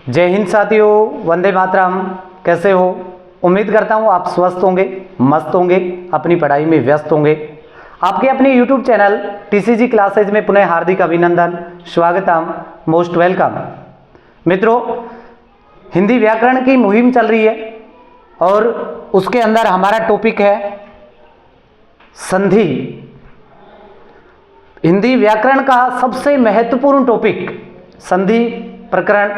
जय हिंद साथियों, वंदे मातरम। कैसे हो? उम्मीद करता हूँ आप स्वस्थ होंगे, मस्त होंगे, अपनी पढ़ाई में व्यस्त होंगे। आपके अपने YouTube चैनल TCG क्लासेज में पुनः हार्दिक अभिनंदन, स्वागतम, मोस्ट वेलकम। मित्रों, हिंदी व्याकरण की मुहिम चल रही है और उसके अंदर हमारा टॉपिक है संधि। हिंदी व्याकरण का सबसे महत्वपूर्ण टॉपिक संधि प्रकरण,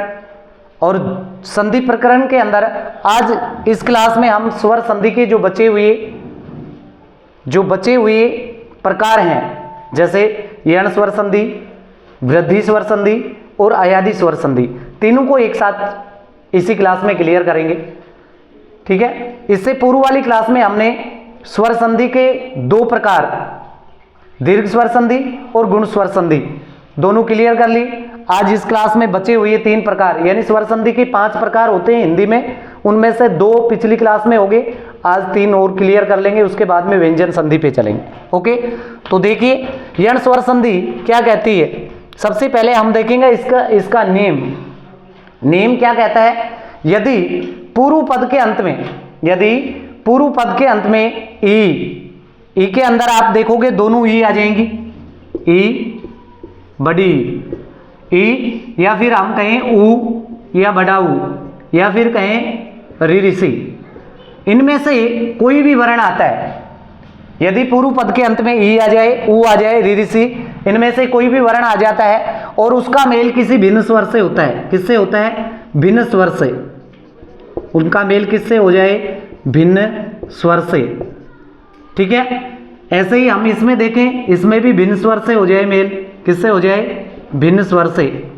और संधि प्रकरण के अंदर आज इस क्लास में हम स्वर संधि के जो बचे हुए प्रकार हैं, जैसे यण स्वर संधि, वृद्धि स्वर संधि और अयादि स्वर संधि, तीनों को एक साथ इसी क्लास में क्लियर करेंगे। ठीक है, इससे पूर्व वाली क्लास में हमने स्वर संधि के दो प्रकार, दीर्घ स्वर संधि और गुण स्वर संधि, दोनों क्लियर कर ली। आज इस क्लास में बचे हुए तीन प्रकार, यानी स्वर संधि के 5 प्रकार होते हैं हिंदी में, उनमें से 2 पिछली क्लास में हो गए, आज 3 और क्लियर कर लेंगे, उसके बाद में व्यंजन संधि पे चलेंगे। ओके, तो देखिए यण स्वर संधि क्या कहती है। सबसे पहले हम देखेंगे इसका नेम क्या कहता है। यदि पूर्व पद के अंत में ई के अंदर आप देखोगे दोनों ई आ जाएंगी, ई बड़ी ई, या फिर हम कहें ऊ या बड़ा ऊ, या फिर कहें ऋषि, इनमें से कोई भी वर्ण आता है। यदि पूर्व पद के अंत में ई आ जाए, ऊ आ जाए, ऋषि, इनमें से कोई भी वर्ण आ जाता है और उसका मेल किसी भिन्न स्वर से होता है। किससे होता है? भिन्न स्वर से। उनका मेल किससे हो जाए? भिन्न स्वर से। ठीक है, ऐसे ही हम इसमें देखें, इसमें भी भिन्न स्वर से हो जाए मेल। किससे हो जाए? भिन्न स्वर से।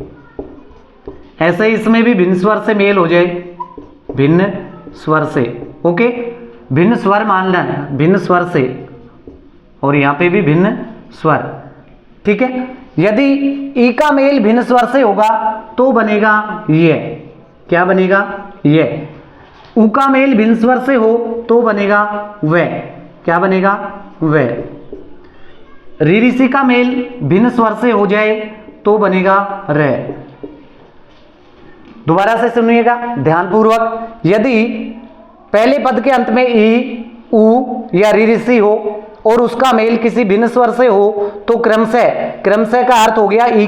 ऐसे ही इसमें भी भिन्न स्वर से मेल हो जाए, भिन्न स्वर से। ओके, भिन्न स्वर मान लेना, भिन्न स्वर से, और यहां पे भी भिन्न स्वर। ठीक है, यदि ई का मेल भिन्न स्वर से होगा तो बनेगा ये। क्या बनेगा? ये। ऊ का मेल भिन्न स्वर से हो तो बनेगा वह। क्या बनेगा? वह। ऋषि का मेल भिन्न स्वर से हो जाए तो बनेगा रे। दोबारा से सुनिएगा ध्यानपूर्वक। यदि पहले पद के अंत में ई, ऊ या ऋषि हो और उसका मेल किसी भिन्न स्वर से हो तो क्रमशः का अर्थ हो गया ई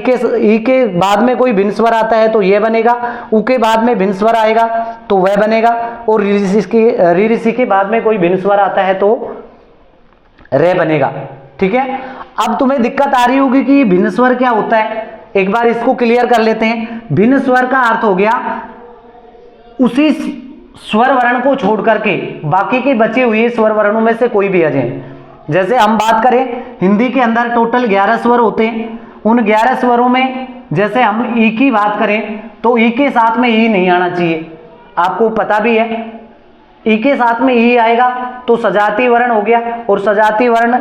के बाद में कोई भिन्न स्वर आता है तो यह बनेगा, ऊ के बाद में भिन्न स्वर आएगा तो वह बनेगा, और ऋषि के बाद में कोई भिन्न स्वर आता है तो रे बनेगा। ठीक है, अब तुम्हें दिक्कत आ रही होगी कि भिन्न स्वर क्या होता है। एक बार इसको क्लियर कर लेते हैं। भिन्न स्वर का अर्थ हो गया उसी स्वर वर्ण को छोड़ करके बाकी के बचे हुए स्वर वर्णों में से कोई भी आ जाए। जैसे हम बात करें, हिंदी के अंदर टोटल 11 स्वर होते हैं। उन 11 स्वरों में जैसे हम ई की बात करें तो ई के साथ में ई नहीं आना चाहिए, आपको पता भी है। ई के साथ में ई आएगा तो सजातीय वर्ण हो गया, और सजातीय वर्ण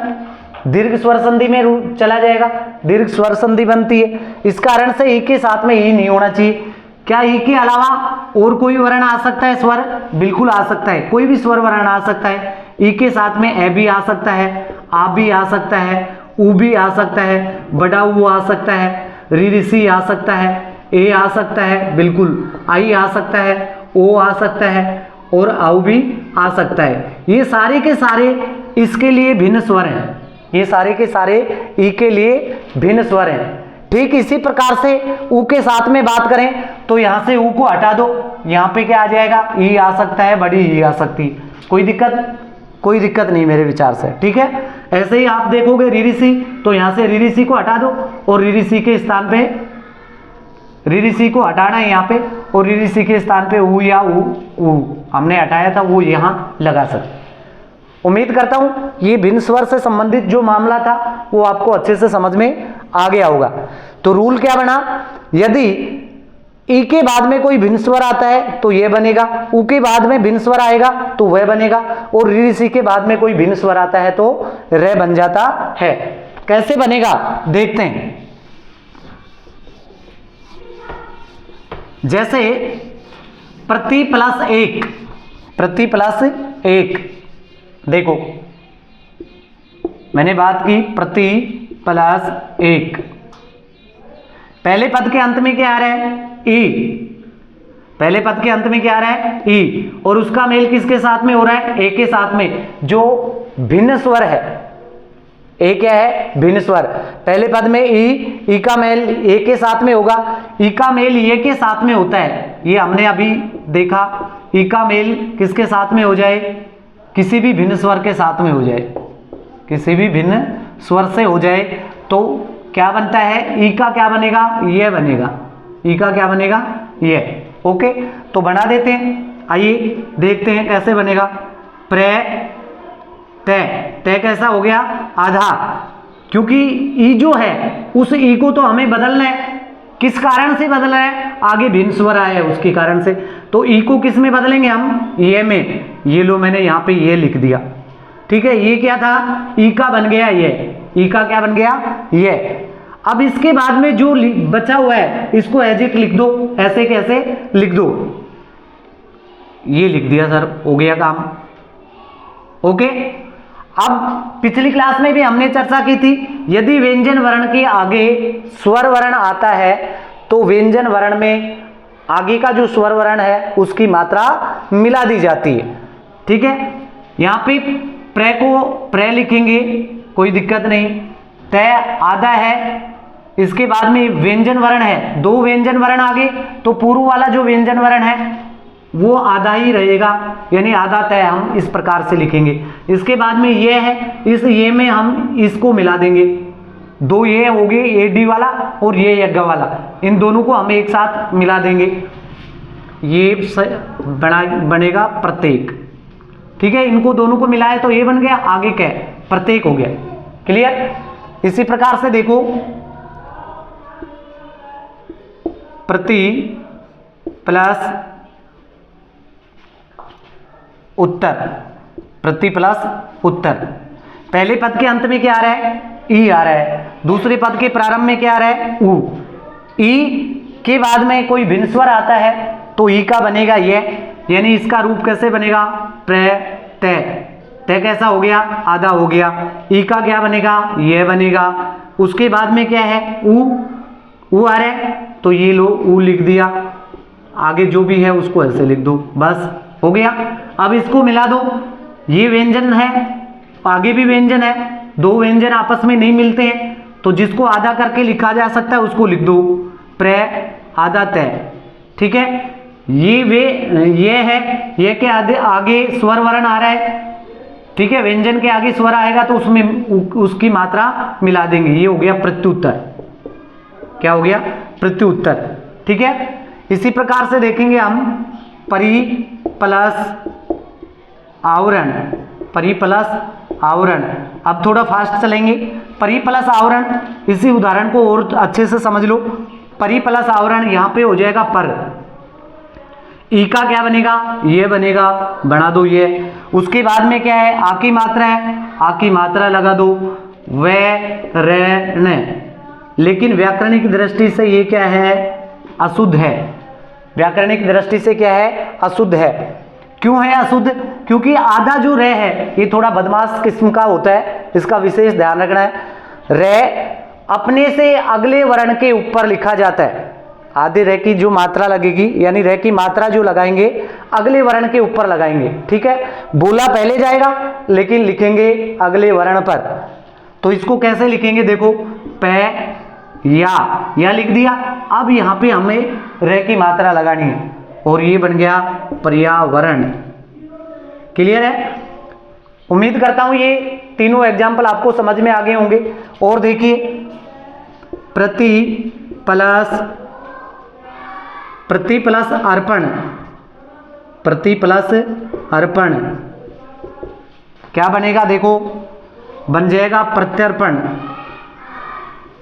दीर्घ स्वर संधि में चला जाएगा, दीर्घ स्वर संधि बनती है। इस कारण से ई के साथ में ई नहीं होना चाहिए। क्या ई के अलावा और कोई वर्ण आ सकता है? स्वर बिल्कुल आ सकता है, कोई भी स्वर वर्ण आ सकता है। ई के साथ में ए भी आ सकता है, आ भी आ सकता है, ऊ भी आ सकता है, बड़ा ऊ आ सकता है, ऋषि आ सकता है, ए आ सकता है, बिल्कुल आई आ सकता है, ओ आ सकता है, और आउ भी आ सकता है। ये सारे के सारे इसके लिए भिन्न स्वर हैं। ये सारे के सारे ई के लिए भिन्न स्वर हैं। ठीक इसी प्रकार से ऊ के साथ में बात करें तो यहां से ऊ को हटा दो, यहां पे क्या आ जाएगा? ई आ सकता है, बड़ी ई आ सकती। कोई दिक्कत नहीं मेरे विचार से। ठीक है, ऐसे ही आप देखोगे ऋषि, तो यहां से ऋषि को हटा दो और ऋषि के स्थान पे ऋषि को हटाना है यहाँ पे, और ऋषि के स्थान पे ऊ या ऊ हमने हटाया था वो यहां लगा सकते। उम्मीद करता हूं ये भिन्न स्वर से संबंधित जो मामला था वो आपको अच्छे से समझ में आ गया होगा। तो रूल क्या बना? यदि ई के बाद में कोई भिन्न स्वर आता है तो यह बनेगा, ऊ के बाद में भिन्न स्वर आएगा तो वह बनेगा, और ऋषि के बाद में कोई भिन्न स्वर आता है तो रे बन जाता है। कैसे बनेगा देखते हैं। जैसे प्रति प्लस एक, देखो मैंने बात की प्रति +1, पहले पद के अंत में क्या आ रहा है? ई, पहले पद के अंत में क्या आ रहा है, ई, और उसका मेल किसके साथ में हो रहा है, ए के साथ में, जो भिन्न स्वर है। ए क्या है, भिन्न स्वर। पहले पद में ई का मेल ए के साथ में होगा, ई का मेल ये के साथ में होता है, ये हमने अभी देखा। ई का मेल किसके साथ में हो जाए, किसी भी भिन्न स्वर के साथ में हो जाए, किसी भी भिन्न स्वर से हो जाए तो क्या बनता है, ई का क्या बनेगा, ये बनेगा, ई का क्या बनेगा, ये। ओके, तो बना देते हैं, आइए देखते हैं कैसे बनेगा। प्रे तय, तय कैसा हो गया, आधा, क्योंकि ई जो है उस ई को तो हमें बदलना है। किस कारण से बदलना है, आगे भिन्न स्वर आया है उसके कारण से। तो ई को किस में बदलेंगे हम, ये में। ये लो मैंने यहाँ पे ये लिख दिया, ठीक है। ये क्या था, ई का बन गया ये, ई का क्या बन गया, ये। अब इसके बाद में जो बचा हुआ है इसको एज इट लिख दो, ऐसे कैसे लिख दो, ये लिख दिया सर, हो गया काम। ओके, अब पिछली क्लास में भी हमने चर्चा की थी, यदि व्यंजन वर्ण के आगे स्वर वर्ण आता है तो व्यंजन वर्ण में आगे का जो स्वर वर्ण है उसकी मात्रा मिला दी जाती है, ठीक है। यहां पे प्रे को प्रे लिखेंगे, कोई दिक्कत नहीं। तय आधा है, इसके बाद में व्यंजन वर्ण है, दो व्यंजन वर्ण आगे, तो पूर्व वाला जो व्यंजन वर्ण है वो आधा ही रहेगा, यानी आधा तय हम इस प्रकार से लिखेंगे। इसके बाद में ये है, इस ये में हम इसको मिला देंगे, दो ये हो गए, एडी वाला और ये यज्ञ वाला, इन दोनों को हम एक साथ मिला देंगे, ये बनेगा प्रत्येक, ठीक है। इनको दोनों को मिलाए तो ये बन गया, आगे क्या प्रत्येक हो गया। क्लियर। इसी प्रकार से देखो, प्रति प्लस उत्तर, प्रति प्लस उत्तर। पहले पद के अंत में क्या आ रहा है, ई आ रहा है। दूसरे पद के प्रारंभ में क्या आ रहा है, ऊ। ई के बाद में कोई भिन्न स्वर आता है तो ई का बनेगा ये, यानी इसका रूप कैसे बनेगा, प्रे तय। तय कैसा हो गया, आधा हो गया। ई का क्या बनेगा, ये बनेगा। उसके बाद में क्या है, ऊ आ रहा है तो ये लो ऊ लिख दिया, आगे जो भी है उसको ऐसे लिख दो, बस हो गया। अब इसको मिला दो, ये व्यंजन है, आगे भी व्यंजन है, दो व्यंजन आपस में नहीं मिलते हैं तो जिसको आधा करके लिखा जा सकता है उसको लिख दो, प्रे आधा तय, ठीक है। ये है, ये के आगे स्वर वर्ण आ रहा है, ठीक है। व्यंजन के आगे स्वर आएगा तो उसमें उसकी मात्रा मिला देंगे, ये हो गया प्रत्युत्तर। क्या हो गया, प्रत्युत्तर, ठीक है। इसी प्रकार से देखेंगे हम परि प्लस आवरण, परि प्लस आवरण। अब थोड़ा फास्ट चलेंगे, परि प्लस आवरण, इसी उदाहरण को और अच्छे से समझ लो। परि प्लस आवरण यहां पे हो जाएगा पर, ई का क्या बनेगा, ये बनेगा, बना दो ये। उसके बाद में क्या है, आ की मात्रा है, आ की मात्रा लगा दो, वे रे न। लेकिन व्याकरणिक दृष्टि से ये क्या है, अशुद्ध है। व्याकरणिक दृष्टि से क्या है, अशुद्ध है। क्यों है अशुद्ध, क्योंकि आधा जो रे है ये थोड़ा बदमाश किस्म का होता है, इसका विशेष ध्यान रखना है। रे अपने से अगले वर्ण के ऊपर लिखा जाता है, आधे रे की जो मात्रा लगेगी, यानी रे की मात्रा जो लगाएंगे अगले वर्ण के ऊपर लगाएंगे, ठीक है। बोला पहले जाएगा लेकिन लिखेंगे अगले वर्ण पर, तो इसको कैसे लिखेंगे, देखो पै या लिख दिया। अब यहां पे हमें रे की मात्रा लगानी है और ये बन गया पर्यावरण। क्लियर है। उम्मीद करता हूं ये तीनों एग्जाम्पल आपको समझ में आ गए होंगे। और देखिए, प्रति प्लस अर्पण, प्रति प्लस अर्पण क्या बनेगा, देखो बन जाएगा प्रत्यर्पण,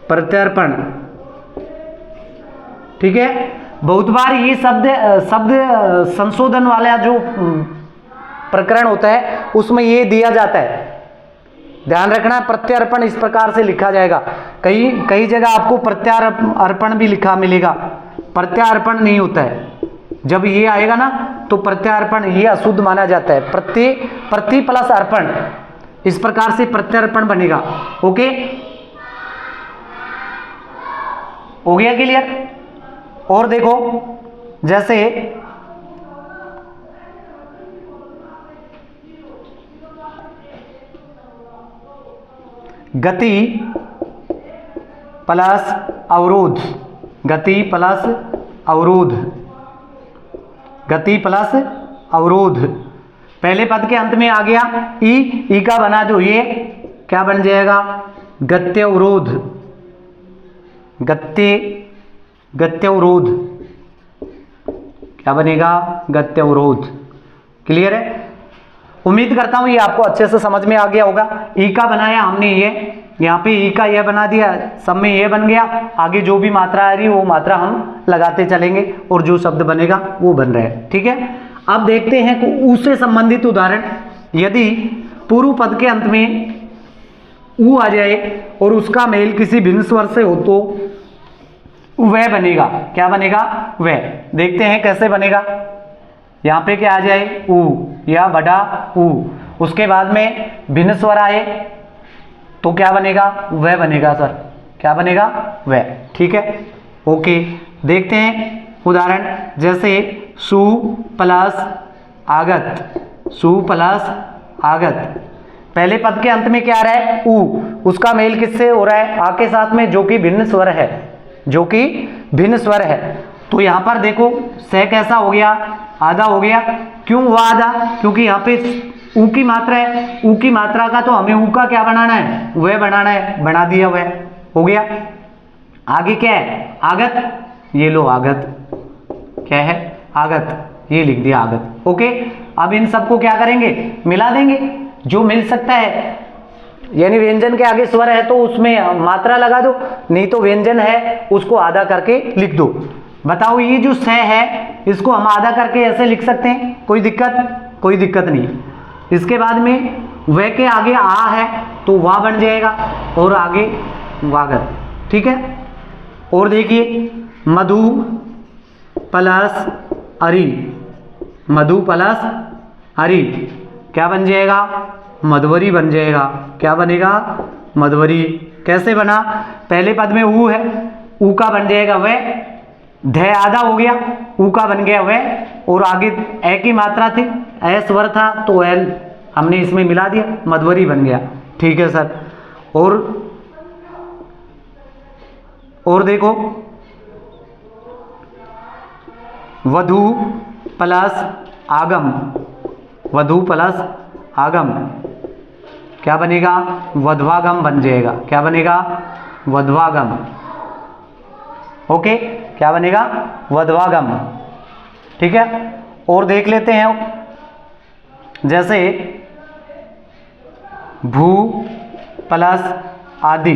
प्रत्यर्पण, ठीक है। बहुत बार ये शब्द संशोधन वाला जो प्रकरण होता है उसमें ये दिया जाता है, ध्यान रखना। प्रत्यार्पण इस प्रकार से लिखा जाएगा, कई जगह आपको प्रत्यार्पण भी लिखा मिलेगा, प्रत्यार्पण नहीं होता है। जब ये आएगा ना तो प्रत्यार्पण ये अशुद्ध माना जाता है। प्रति प्लस अर्पण, इस प्रकार से प्रत्यार्पण बनेगा। ओके, हो गया क्लियर। और देखो, जैसे गति प्लस अवरोध, गति प्लस अवरोध, गति प्लस अवरोध। पहले पद के अंत में आ गया ई का बना दो, ये क्या बन जाएगा, गत्यवरोध, गत्यवरोध क्या बनेगा, गत्यवरोध। क्लियर है? उम्मीद करता हूं ये आपको अच्छे से समझ में आ गया होगा। ई का बनाया हमने, ये यहाँ पे ई का यह बना दिया, सब में ये बन गया। आगे जो भी मात्रा आ रही है वो मात्रा हम लगाते चलेंगे और जो शब्द बनेगा वो बन रहा है। ठीक है, अब देखते हैं उससे संबंधित उदाहरण। यदि पूर्व पद के अंत में ऊ आ जाए और उसका मेल किसी भिन्न स्वर से हो तो वह बनेगा, क्या बनेगा, वह। देखते हैं कैसे बनेगा। यहाँ पे क्या आ जाए, ऊ या बड़ा ऊ, उसके बाद में भिन्न स्वर आए तो क्या बनेगा, वह बनेगा सर, क्या बनेगा, वह। ठीक है, ओके। देखते हैं उदाहरण, जैसे सु प्लस आगत, सु प्लस आगत। पहले पद के अंत में क्या आ रहा है, ऊ, उसका मेल किससे हो रहा है, आ के साथ में, जो कि भिन्न स्वर है, जो कि भिन्न स्वर है। तो यहां पर देखो से कैसा हो गया, आधा हो गया। क्यों हुआ आधा, क्योंकि यहाँ पे ऊ की मात्रा है, ऊ की मात्रा का तो हमें ऊ का क्या बनाना है, वह बनाना है, बना दिया, वह हो गया। आगे क्या है, आगत, ये लो आगत, क्या है, आगत, ये लिख दिया आगत। ओके, अब इन सबको क्या करेंगे, मिला देंगे, जो मिल सकता है। यानी व्यंजन के आगे स्वर है तो उसमें मात्रा लगा दो, नहीं तो व्यंजन है उसको आधा करके लिख दो। बताओ, ये जो से है इसको हम आधा करके ऐसे लिख सकते हैं, कोई दिक्कत, कोई दिक्कत नहीं। इसके बाद में वह के आगे आ है तो वाह बन जाएगा और आगे वागत। ठीक है, और देखिए मधु प्लस अरी, मधु प्लस अरी क्या बन जाएगा, मधुवरी बन जाएगा, क्या बनेगा, मधुवरी। कैसे बना, पहले पद में ऊ है, ऊ का बन जाएगा वह, ध आधा हो गया, ऊ का बन गया वह, और आगे ए की मात्रा थी, ए स्वर था तो एल हमने इसमें मिला दिया, मधुवरी बन गया। ठीक है सर, और देखो वधु प्लस आगम, वधु प्लस आगम क्या बनेगा, वधवागम बन जाएगा, क्या बनेगा, वधवागम। ओके, क्या बनेगा, वधवागम। ठीक है, और देख लेते हैं, जैसे भू प्लस आदि,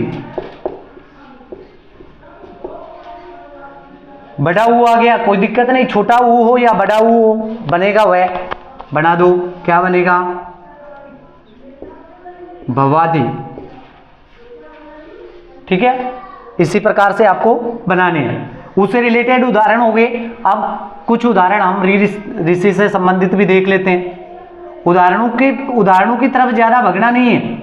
बड़ा ऊ आ गया, कोई दिक्कत नहीं, छोटा ऊ हो या बड़ा ऊ हो बनेगा वह, बना दो, क्या बनेगा, भवादी। ठीक है, इसी प्रकार से आपको बनाने हैं। उससे रिलेटेड उदाहरण हो गए। अब कुछ उदाहरण हम ऋषि से संबंधित भी देख लेते हैं। उदाहरणों की तरफ ज्यादा भगना नहीं है।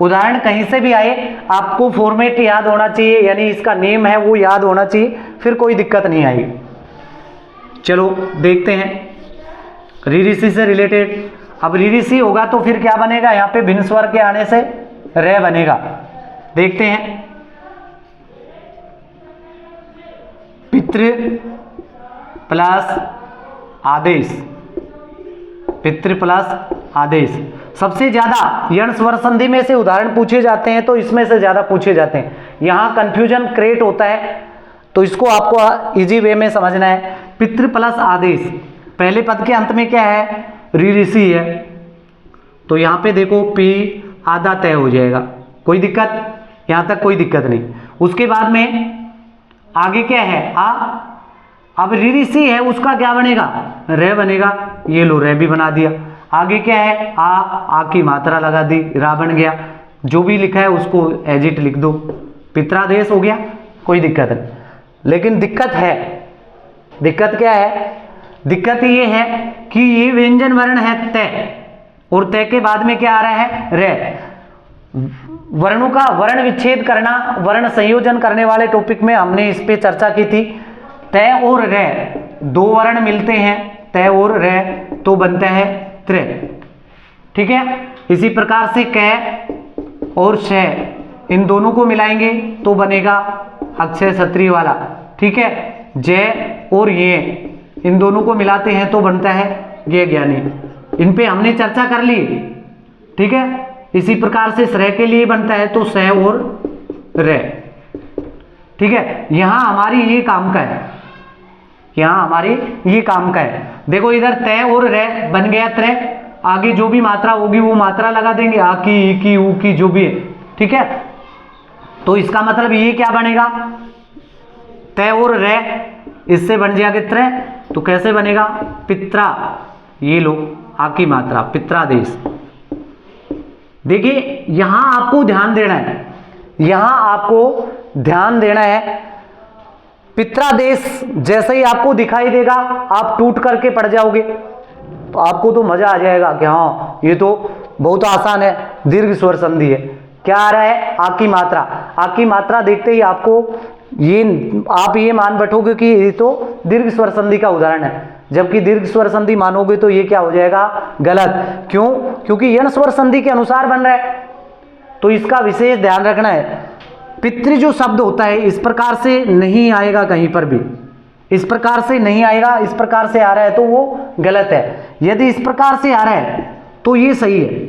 उदाहरण कहीं से भी आए, आपको फॉर्मेट याद होना चाहिए, यानी इसका नेम है वो याद होना चाहिए, फिर कोई दिक्कत नहीं आएगी। चलो देखते हैं ऋषि से रिलेटेड। अब ऋषि होगा तो फिर क्या बनेगा, यहाँ पे भिन्न स्वर के आने से रे बनेगा। देखते हैं, पितृ प्लस आदेश, पितृ प्लस आदेश। सबसे ज्यादा यण स्वर संधि में से उदाहरण पूछे जाते हैं, तो इसमें से ज्यादा पूछे जाते हैं। यहां कंफ्यूजन क्रिएट होता है, तो इसको आपको इजी वे में समझना है। पितृ प्लस आदेश, पहले पद के अंत में क्या है, ऋषि है, तो यहां पे देखो पी आधा तय हो जाएगा, कोई दिक्कत, यहां तक कोई दिक्कत नहीं। उसके बाद में आगे क्या है, आ, अब ऋषि है उसका क्या बनेगा, रे बनेगा, ये लो रे भी बना दिया। आगे क्या है, आ की मात्रा लगा दी, रा बन गया। जो भी लिखा है उसको एजिट लिख दो, पित्रादेश हो गया, कोई दिक्कत नहीं। लेकिन दिक्कत है, दिक्कत क्या है, दिक्कत ये है कि ये व्यंजन वर्ण है तय, और तय के बाद में क्या आ रहा है, रे। वर्णों का वर्ण विच्छेद करना, वर्ण संयोजन करने वाले टॉपिक में हमने इस पे चर्चा की थी। तय और रे, दो वर्ण मिलते हैं, तय और रे, तो बनता है त्रे। ठीक है, इसी प्रकार से कै और श इन दोनों को मिलाएंगे तो बनेगा अक्षय क्षत्रिय वाला। ठीक है, जय और ये इन दोनों को मिलाते हैं तो बनता है ये ज्ञानी। इन पे हमने चर्चा कर ली। ठीक है, इसी प्रकार से श्रेय के लिए बनता है तो स और रे। ठीक है, यहां हमारी ये काम का है, यहां हमारी ये काम का है। देखो इधर तय और रे बन गया त्रय, आगे जो भी मात्रा होगी वो मात्रा लगा देंगे, आ की, ई की, ऊ की, जो भी है। ठीक है, तो इसका मतलब ये क्या बनेगा, तय और रे, इससे बन जाएगा त्रय। तो कैसे बनेगा, पित्रा, ये लो आ की मात्रा, पित्रादेश। देखिए यहां आपको ध्यान देना है, यहां आपको ध्यान देना है। पित्रादेश जैसे ही आपको दिखाई देगा आप टूट करके पड़ जाओगे, तो आपको तो मजा आ जाएगा कि हाँ ये तो बहुत आसान है, दीर्घ स्वर संधि है। क्या आ रहा है, आ की मात्रा। आ की मात्रा देखते ही आपको आप ये मान बैठोगे कि ये तो दीर्घ स्वर संधि का उदाहरण है, जबकि दीर्घ स्वर संधि मानोगे तो ये क्या हो जाएगा, गलत। क्यों, क्योंकि यण स्वर संधि के अनुसार बन रहा है। तो इसका विशेष ध्यान रखना है। पितृ जो शब्द होता है इस प्रकार से नहीं आएगा, कहीं पर भी इस प्रकार से नहीं आएगा, इस प्रकार से आ रहा है तो वो गलत है। यदि इस प्रकार से आ रहा है तो ये सही है,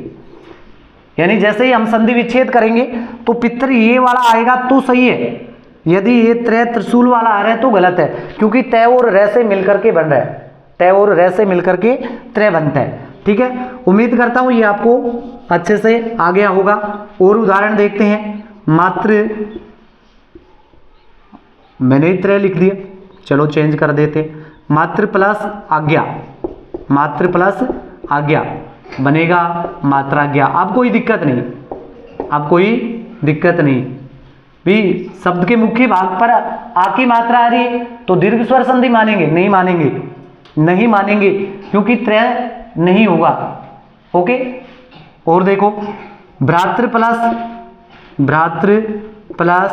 यानी जैसे ही हम संधि विच्छेद करेंगे तो पितृ ये वाला आएगा तो सही है। यदि ये त्रय त्रिशूल वाला आ रहा है तो गलत है, क्योंकि तय और रे से मिलकर के बन रहा है, तय और रे से मिलकर के त्रय बनता है। ठीक है, उम्मीद करता हूं ये आपको अच्छे से आ गया होगा। और उदाहरण देखते हैं। मात्र, मैंने त्रय लिख दिया, चलो चेंज कर देते, मात्र प्लस आज्ञा, मात्र प्लस आज्ञा बनेगा मात्राज्ञा। अब कोई दिक्कत नहीं, अब कोई दिक्कत नहीं भी। शब्द के मुख्य भाग पर आ की मात्रा आ रही है तो दीर्घ स्वर संधि मानेंगे, नहीं मानेंगे, नहीं मानेंगे, क्योंकि त्रय नहीं होगा। ओके, और देखो भ्रातृ प्लस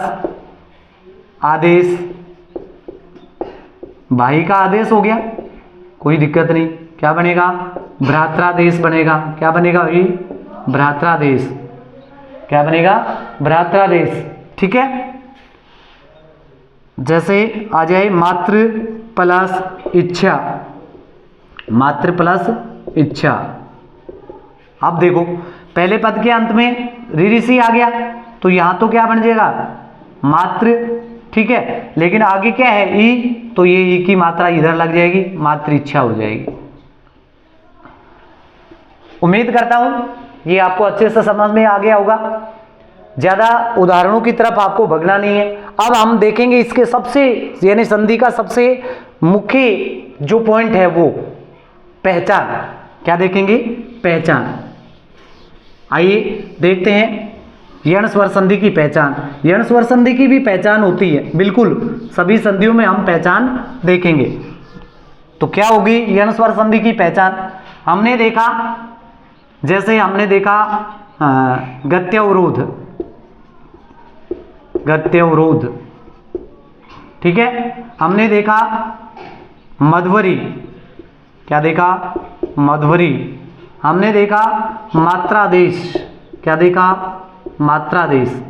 आदेश, भाई का आदेश हो गया, कोई दिक्कत नहीं। क्या बनेगा, भ्रात्रादेश बनेगा। क्या बनेगा भाई, भ्रात्रादेश। क्या बनेगा, भ्रात्रादेश। ठीक है, जैसे आ जाए मातृ प्लस इच्छा, मातृ प्लस इच्छा। अब देखो पहले पद के अंत में ऋषि आ गया तो यहां तो क्या बन जाएगा, मातृ। ठीक है, लेकिन आगे क्या है, ई, तो ये ई की मात्रा इधर लग जाएगी, मातृ इच्छा हो जाएगी। उम्मीद करता हूं ये आपको अच्छे से समझ में आ गया होगा। ज्यादा उदाहरणों की तरफ आपको भगना नहीं है। अब हम देखेंगे इसके सबसे, यानी संधि का सबसे मुख्य जो पॉइंट है वो पहचान। क्या देखेंगे, पहचान। आइए देखते हैं यण स्वर संधि की पहचान। यण स्वर संधि की भी पहचान होती है, बिल्कुल सभी संधियों में हम पहचान देखेंगे। तो क्या होगी यण स्वर संधि की पहचान। हमने देखा, जैसे हमने देखा गत्यवरोध, गत्यवरोध। ठीक है, हमने देखा मध्वरी। क्या देखा, मध्वरी। हमने देखा मात्रादेश। क्या देखा, मात्रादेश।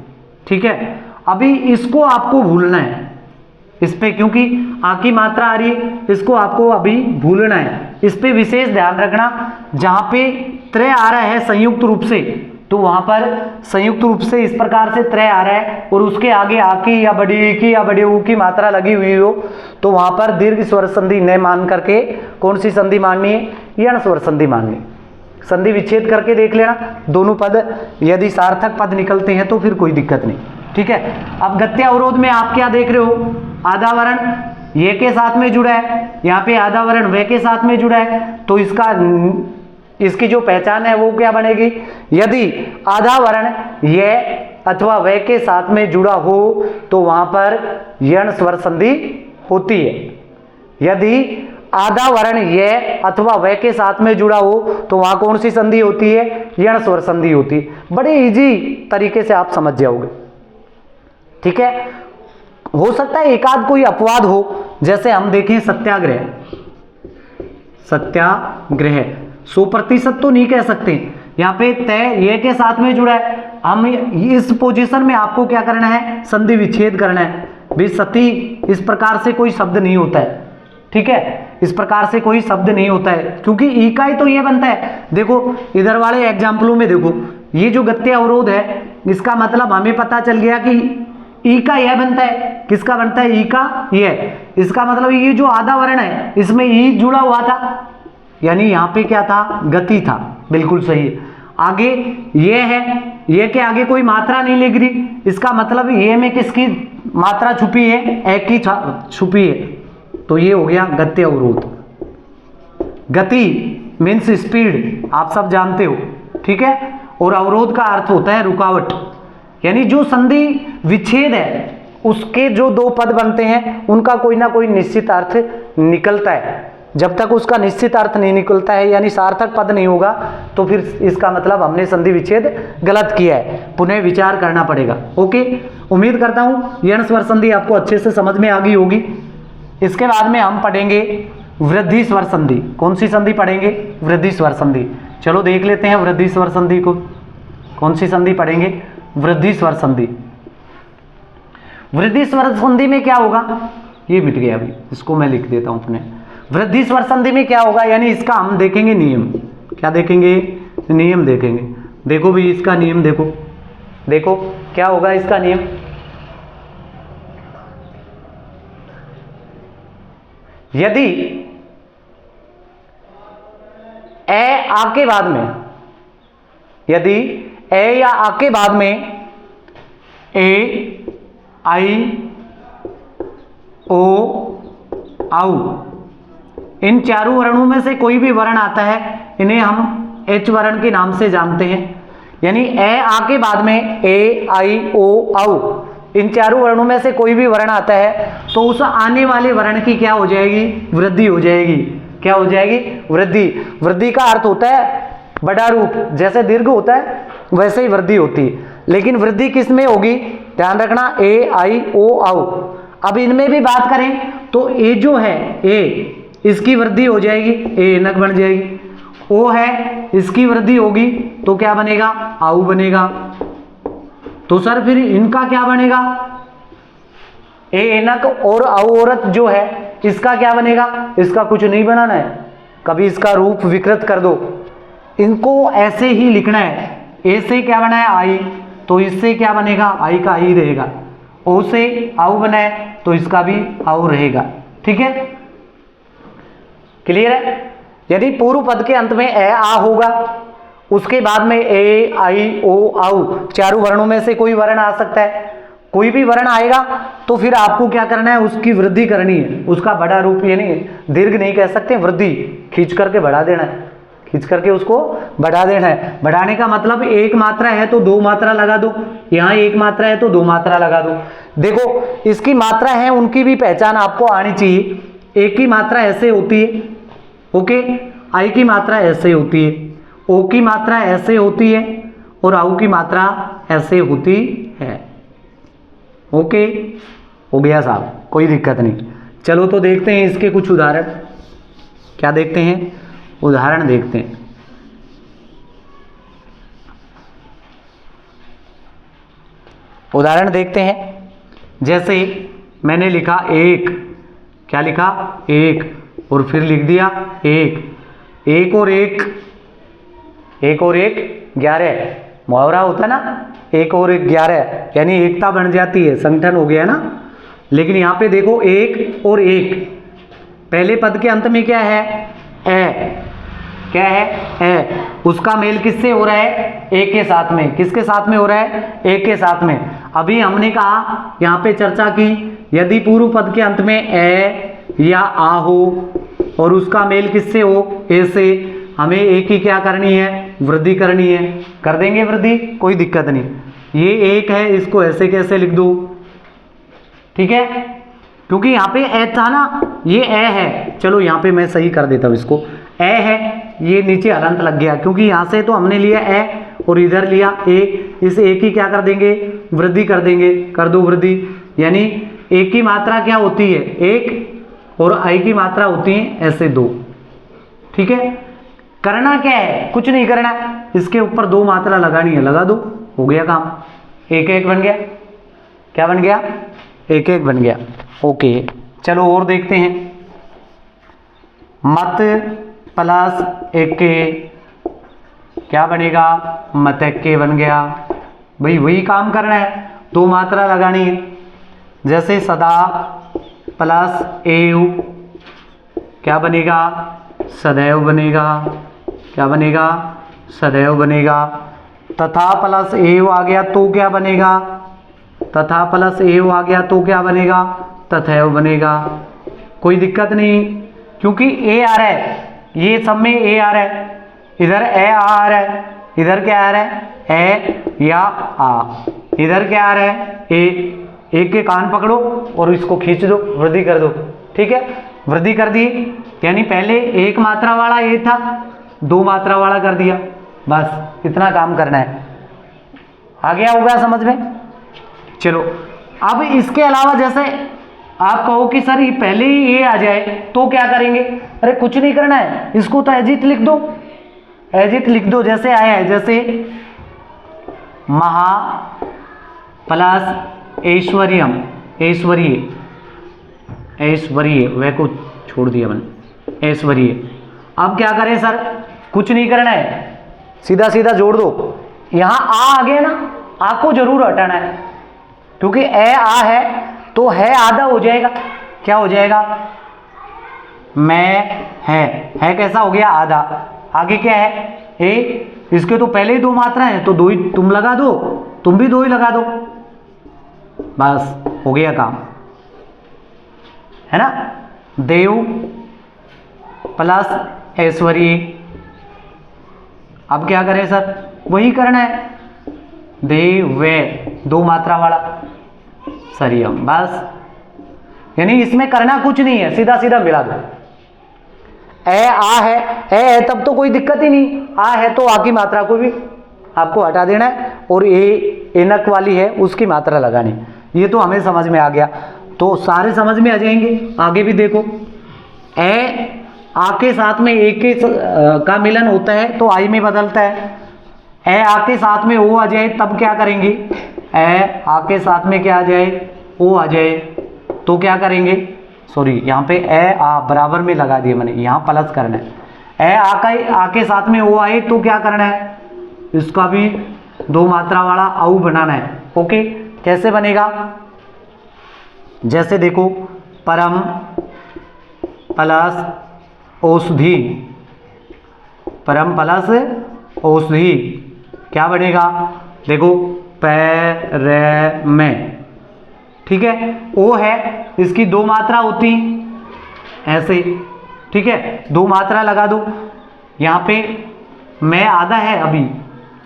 ठीक है, अभी इसको आपको भूलना है इस पे, क्योंकि आ की मात्रा आ रही है, इसको आपको अभी भूलना है। इस पे विशेष ध्यान रखना। जहां पे त्रय आ रहा है संयुक्त रूप से, तो वहां पर संयुक्त रूप से इस प्रकार से त्रय आ रहा है और उसके आगे आ की या बड़ी ई की या बड़ी ऊ की मात्रा लगी हुई हो, तो वहां पर दीर्घ स्वर संधि न मान करके कौन सी संधि माननी है, यण स्वर संधि माननी। संधि विच्छेद करके देख लेना, दोनों पद यदि सार्थक पद निकलते हैं तो फिर कोई दिक्कत नहीं। ठीक है, अब गत्यावरोध में आप क्या देख रहे हो, आधा वर्ण ये के साथ में जुड़ा है, यहाँ पे आधा वर्ण वे के साथ में जुड़ा है, तो इसकी जो पहचान है वो क्या बनेगी, यदि आधा वर्ण ये अथवा वे के साथ में जुड़ा हो तो वहां पर यण स्वर संधि होती है। यदि आधा वर्ण ये अथवा वे के साथ में जुड़ा हो तो वहां कौन सी संधि होती है, यण स्वर संधि होती है। बड़े इजी तरीके से आप समझ जाओगे। ठीक है, हो सकता है एक आध कोई अपवाद हो, जैसे हम देखें सत्याग्रह। सत्याग्रह 100% तो नहीं कह सकते, यहाँ पे तय ये के साथ में जुड़ा है हम इस पोजीशन में आपको क्या करना है, संधि विच्छेद करना है। भी सती इस प्रकार से कोई शब्द नहीं होता है, ठीक है, इस प्रकार से कोई शब्द नहीं होता है, क्योंकि ई का ही तो ये बनता है। देखो इधर वाले एग्जाम्पलों में देखो, ये जो गत्य अवरोध है इसका मतलब हमें पता चल गया कि ई का यह बनता है, किसका बनता है, ई का यह। इसका मतलब ये जो आधा वर्ण है इसमें ई जुड़ा हुआ था, यानी यहाँ पे क्या था, गति था, बिल्कुल सही है। आगे ये है, ये के आगे कोई मात्रा नहीं लिख रही, इसका मतलब ये में किसकी मात्रा छुपी है, ए की छुपी है, तो ये हो गया गत्य अवरोध। गति मीन्स स्पीड, आप सब जानते हो, ठीक है, और अवरोध का अर्थ होता है रुकावट, यानी जो संधि विच्छेद है उसके जो दो पद बनते हैं उनका कोई ना कोई निश्चित अर्थ निकलता है। जब तक उसका निश्चित अर्थ नहीं निकलता है, यानी सार्थक पद नहीं होगा, तो फिर इसका मतलब हमने संधि विच्छेद गलत किया है, पुनः विचार करना पड़ेगा। ओके, उम्मीद करता हूं यण स्वर संधि आपको अच्छे से समझ में आ गई होगी। इसके बाद में हम पढ़ेंगे वृद्धि स्वर संधि। कौन सी संधि पढ़ेंगे, वृद्धि स्वर संधि। चलो देख लेते हैं वृद्धि स्वर संधि को, कौन सी संधि पढ़ेंगे, वृद्धि स्वर संधि। वृद्धि स्वर संधि में क्या होगा, ये मिट गया अभी, इसको मैं लिख देता हूं अपने। वृद्धि स्वर संधि में क्या होगा, यानी इसका हम देखेंगे नियम। क्या देखेंगे, नियम देखेंगे। देखो भी इसका नियम देखो, देखो क्या होगा इसका नियम। यदि ए आ के बाद में, यदि ए या आ के बाद में ए आई ओ आउ, इन चारों वर्णों में से कोई भी वर्ण आता है, इन्हें हम एच वर्ण के नाम से जानते हैं। यानी ए आ के बाद में ए आई ओ आउ, इन चारों वर्णों में से कोई भी वर्ण आता है तो उस आने वाले वर्ण की क्या हो जाएगी, वृद्धि हो जाएगी। क्या हो जाएगी, वृद्धि। वृद्धि का अर्थ होता है बड़ा रूप, जैसे दीर्घ होता है वैसे ही वृद्धि होती है, लेकिन वृद्धि किस में होगी, ध्यान रखना, ए आई ओ आउ। अब इनमें भी बात करें तो ए जो है, ए इसकी वृद्धि हो जाएगी, ए एनक बन जाएगी। ओ है, इसकी वृद्धि होगी तो क्या बनेगा, आउ बनेगा। तो सर फिर इनका क्या बनेगा, ए एनक और आउ औरत जो है इसका क्या बनेगा, इसका कुछ नहीं बनाना है, कभी इसका रूप विकृत कर दो, इनको ऐसे ही लिखना है। ए से क्या बना है, आई, तो इससे क्या बनेगा, आई का आई रहेगा। ओ से आउ बना है तो इसका भी आउ रहेगा, ठीक है, क्लियर है। यदि पूर्व पद के अंत में ए आ होगा, उसके बाद में ए आई ओ आउ, चारों वर्णों में से कोई वर्ण आ सकता है, कोई भी वर्ण आएगा तो फिर आपको क्या करना है, उसकी वृद्धि करनी है, उसका बड़ा रूप, यानी दीर्घ नहीं कह सकते, वृद्धि खींच करके बढ़ा देना है, खींच करके उसको बढ़ा देना है। बढ़ाने का मतलब एक मात्रा है तो दो मात्रा लगा दो, यहाँ एक मात्रा है तो दो मात्रा लगा दो। देखो इसकी मात्रा है उनकी भी पहचान आपको आनी चाहिए। एक की मात्रा ऐसे होती है, ओके, आई की मात्रा ऐसे होती है, ओ की मात्रा ऐसे होती है और आउ की मात्रा ऐसे होती है। ओके, हो गया साहब, कोई दिक्कत नहीं। चलो तो देखते हैं इसके कुछ उदाहरण। क्या देखते हैं, उदाहरण देखते हैं। उदाहरण देखते हैं, जैसे मैंने लिखा एक, क्या लिखा, एक, और फिर लिख दिया एक, एक और एक, एक और एक 11, मुहावरा होता है ना, एक और एक 11, यानी एकता बन जाती है, संगठन हो गया ना। लेकिन यहाँ पे देखो एक और एक, पहले पद के अंत में क्या है, ए, क्या है, ए, उसका मेल किससे हो रहा है, ए के साथ में। किसके साथ में हो रहा है, ए के साथ में। अभी हमने कहा, यहाँ पे चर्चा की, यदि पूर्व पद के अंत में ए या आ हो और उसका मेल किससे हो, ए से, हमें ए की क्या करनी है, वृद्धि करनी है। कर देंगे वृद्धि, कोई दिक्कत नहीं। ये एक है, इसको ऐसे कैसे लिख दो, ठीक है, क्योंकि यहाँ पे ए था ना, ये ए है। चलो यहाँ पे मैं सही कर देता हूँ इसको, ए है, ये नीचे हलंत लग गया, क्योंकि यहाँ से तो हमने लिया ए और इधर लिया ए, इस ए की क्या कर देंगे, वृद्धि कर देंगे। कर दो वृद्धि, यानी ए की मात्रा क्या होती है, एक, और आई की मात्रा होती है ऐसे दो, ठीक है। करना क्या है, कुछ नहीं करना, इसके ऊपर दो मात्रा लगानी है, लगा दो, हो गया काम, एक एक बन गया। क्या बन गया? एक एक बन गया। ओके, चलो और देखते हैं। मत प्लस एके क्या बनेगा? मतक्के बन गया। भाई वही काम करना है, दो मात्रा लगानी है। जैसे सदा प्लस एव क्या बनेगा? सदैव बनेगा। क्या बनेगा? सदैव बनेगा। तथा प्लस एव आ गया तो क्या बनेगा? तथा प्लस एव आ गया तो क्या बनेगा? तथैव बनेगा। कोई दिक्कत नहीं, क्योंकि ए आ रहा है, ये सब में ए आ रहा है, इधर ए आ रहा है, इधर क्या आ रहा है? ए या आ। इधर क्या आ रहा है? ए। एक के कान पकड़ो और इसको खींच दो, वृद्धि कर दो। ठीक है, वृद्धि कर दी, यानी पहले एक मात्रा वाला ए था, दो मात्रा वाला कर दिया। बस इतना काम करना है। आ गया होगा समझ में? चलो, अब इसके अलावा जैसे आप कहो कि सर ये पहले ही ये आ जाए तो क्या करेंगे? अरे कुछ नहीं करना है, इसको तो एजिट लिख दो। एजिट लिख दो, जैसे आया है, जैसे महा प्लस ऐश्वर्यम, ऐश्वर्य, ऐश्वर्य, वह को छोड़ दिया मैंने, ऐश्वर्य। अब क्या करें सर? कुछ नहीं करना है, सीधा सीधा जोड़ दो। यहां आ गया ना, आ को जरूर हटाना है, क्योंकि ए आ है तो है आधा हो जाएगा। क्या हो जाएगा? मैं है कैसा हो गया? आधा। आगे क्या है? ए। इसके तो पहले ही दो मात्रा है, तो दो ही तुम लगा दो, तुम भी दो ही लगा दो, बस हो गया काम, है ना? देव प्लस ऐश्वर्य। अब क्या करें सर? वही करना है, देव वे, दो मात्रा वाला सरियम। बस, यानी इसमें करना कुछ नहीं है, सीधा सीधा मिला दो। ए आ है तब तो कोई दिक्कत ही नहीं, आ है तो आ की मात्रा को भी आपको हटा देना है, और ए एनक वाली है उसकी मात्रा लगानी। ये तो हमें समझ में आ गया, तो सारे समझ में आ जाएंगे। आगे भी देखो, ए आ के साथ में एक के का मिलन होता है तो आई में बदलता है। ए आ के साथ में ओ आ जाए तब क्या करेंगे? ए आ के साथ में क्या आ जाए? ओ आ जाए तो क्या करेंगे? सॉरी, यहाँ पे ए आ बराबर में लगा दिया मैंने, यहाँ प्लस करना है। ए आ के साथ में ओ आए तो क्या करना है? इसका भी दो मात्रा वाला औ बनाना है। ओके, कैसे बनेगा? जैसे देखो, परम प्लस औषधि, परम प्लस औषधि क्या बनेगा? देखो, पैर में, ठीक है, ओ है, इसकी दो मात्रा होती ऐसे, ठीक है, दो मात्रा लगा दो। यहाँ पे मैं आधा है अभी,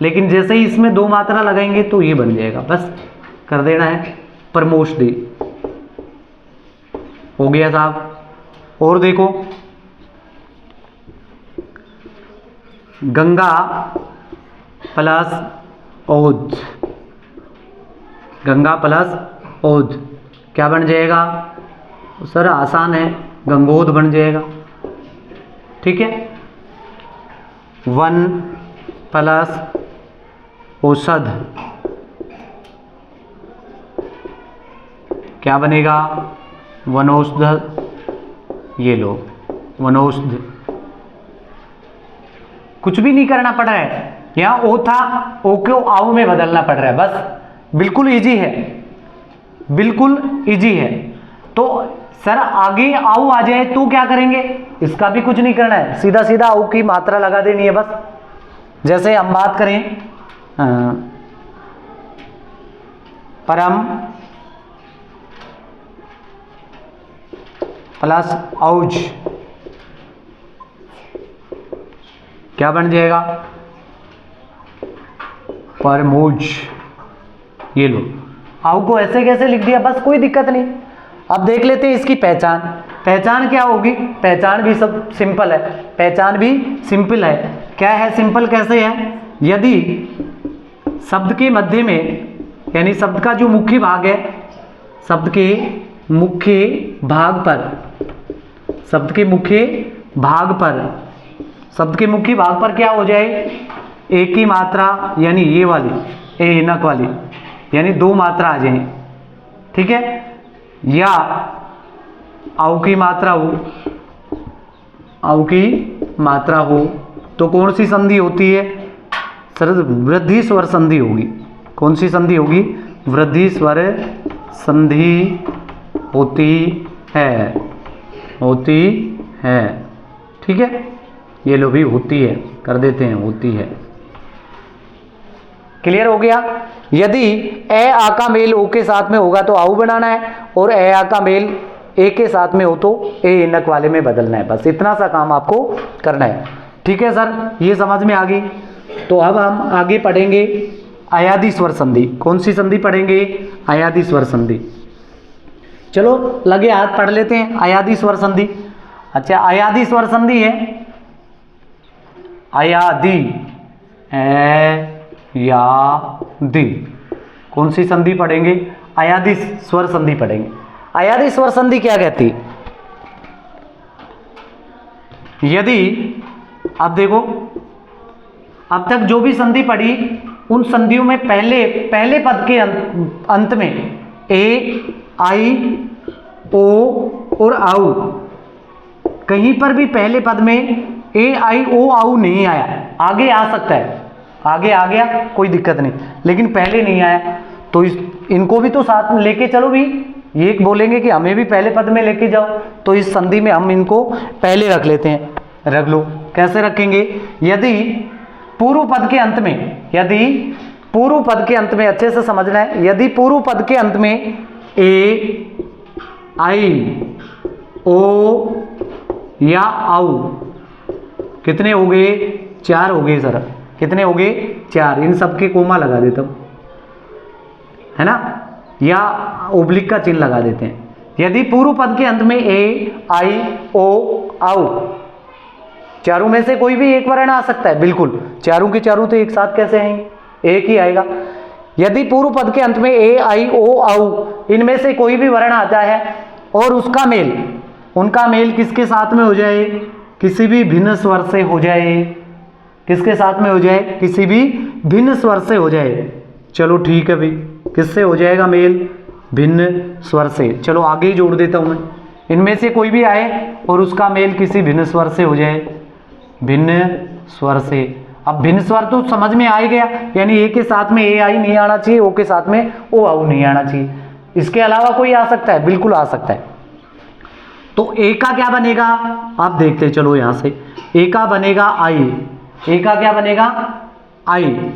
लेकिन जैसे ही इसमें दो मात्रा लगाएंगे तो ये बन जाएगा, बस कर देना है। प्रमोषधि हो गया साहब। और देखो, गंगा प्लस औध, गंगा प्लस औध क्या बन जाएगा? सर आसान है, गंगोध बन जाएगा। ठीक है, वन प्लस औषध क्या बनेगा? वनौषध। ये लो, वनौषध। कुछ भी नहीं करना पड़ रहा है, यहाँ ओ था, ओ को आओ में बदलना पड़ रहा है, बस बिल्कुल इजी है, बिल्कुल इजी है। तो सर आगे आओ आ जाए तो क्या करेंगे? इसका भी कुछ नहीं करना है, सीधा सीधा आओ की मात्रा लगा देनी है बस। जैसे हम बात करें परम प्लस औज क्या बन जाएगा? परमोज। ये लो, आओ को ऐसे कैसे लिख दिया, बस कोई दिक्कत नहीं। अब देख लेते हैं इसकी पहचान। पहचान क्या होगी? पहचान भी सब सिंपल है, पहचान भी सिंपल है। क्या है सिंपल? कैसे है? यदि शब्द के मध्य में, यानी शब्द का जो मुख्य भाग है, शब्द के मुख्य भाग पर, शब्द के मुख्य भाग पर, शब्द के मुख्य भाग पर क्या हो जाए? एक ही मात्रा, यानी ये वाली ए इनक वाली, यानी दो मात्रा आ जाए, ठीक है, या आउ की मात्रा हो, आउ की मात्रा हो तो कौन सी संधि होती है सर? वृद्धि स्वर संधि होगी। कौन सी संधि होगी? वृद्धि स्वर संधि होती है, होती है, ठीक है। ये लो भी होती है, कर देते हैं, होती है। क्लियर हो गया? यदि ए आ का मेल ओ के साथ में होगा तो आउ बनाना है, और ए आ का मेल ए के साथ में हो तो ए इनक वाले में बदलना है। बस इतना सा काम आपको करना है, ठीक है सर? ये समझ में आ गई। तो अब हम आगे पढ़ेंगे अयादी स्वर संधि। कौन सी संधि पढ़ेंगे? अयादी स्वर संधि। चलो लगे हाथ पढ़ लेते हैं अयादी स्वर संधि। अच्छा, अयादी स्वर संधि है, अयादी, या दी। कौन सी संधि पढ़ेंगे? अयादी स्वर संधि पढ़ेंगे। अयादी स्वर संधि क्या कहती? यदि अब देखो, अब तक जो भी संधि पढ़ी उन संधियों में पहले पद के अंत में ए, आई, ओ और आउ, कहीं पर भी पहले पद में ए, आई, ओ, आउ नहीं आया। आगे आ सकता है, आगे आ गया कोई दिक्कत नहीं, लेकिन पहले नहीं आया तो इनको भी तो साथ में लेके चलो भी। ये बोलेंगे कि हमें भी पहले पद में लेके जाओ, तो इस संधि में हम इनको पहले रख लेते हैं। रख लो, कैसे रखेंगे? यदि पूर्व पद के अंत में, यदि पूर्व पद के अंत में, अच्छे से समझना है, यदि पूर्व पद के अंत में ए, आई, ओ या आउ, कितने हो गए? 4 हो गए सर। कितने हो गए? 4। इन सबके कोमा लगा देता हूं, है ना, या ओब्लिक का चिन्ह लगा देते हैं। यदि पूर्व पद के अंत में ए, आई, ओ, आउ, चारों में से कोई भी एक वर्ण आ सकता है, बिल्कुल, चारों के चारों तो एक साथ कैसे आएंगे? एक ही आएगा। यदि पूर्व पद के अंत में ए, आई, ओ, आउ, इनमें से कोई भी वर्ण आता है और उसका मेल, उनका मेल किसके साथ में हो जाए? किसी भी भिन्न स्वर से हो जाए। किसके साथ में हो जाए? किसी भी भिन्न स्वर से हो जाए। चलो ठीक है भाई, किससे हो जाएगा मेल? भिन्न स्वर से। चलो आगे ही जोड़ देता हूं मैं, इनमें से कोई भी आए और उसका मेल किसी भिन्न स्वर से हो जाए, भिन्न स्वर से। अब भिन्न स्वर तो समझ में आ ही गया, यानी ए के साथ में ए, आई नहीं आना चाहिए, ओ के साथ में ओ, आउ नहीं आना चाहिए। इसके अलावा कोई आ सकता है? बिल्कुल आ सकता है। तो ए का क्या बनेगा? आप देखते चलो यहां से, ए का बनेगा आई। ए का क्या बनेगा? आई।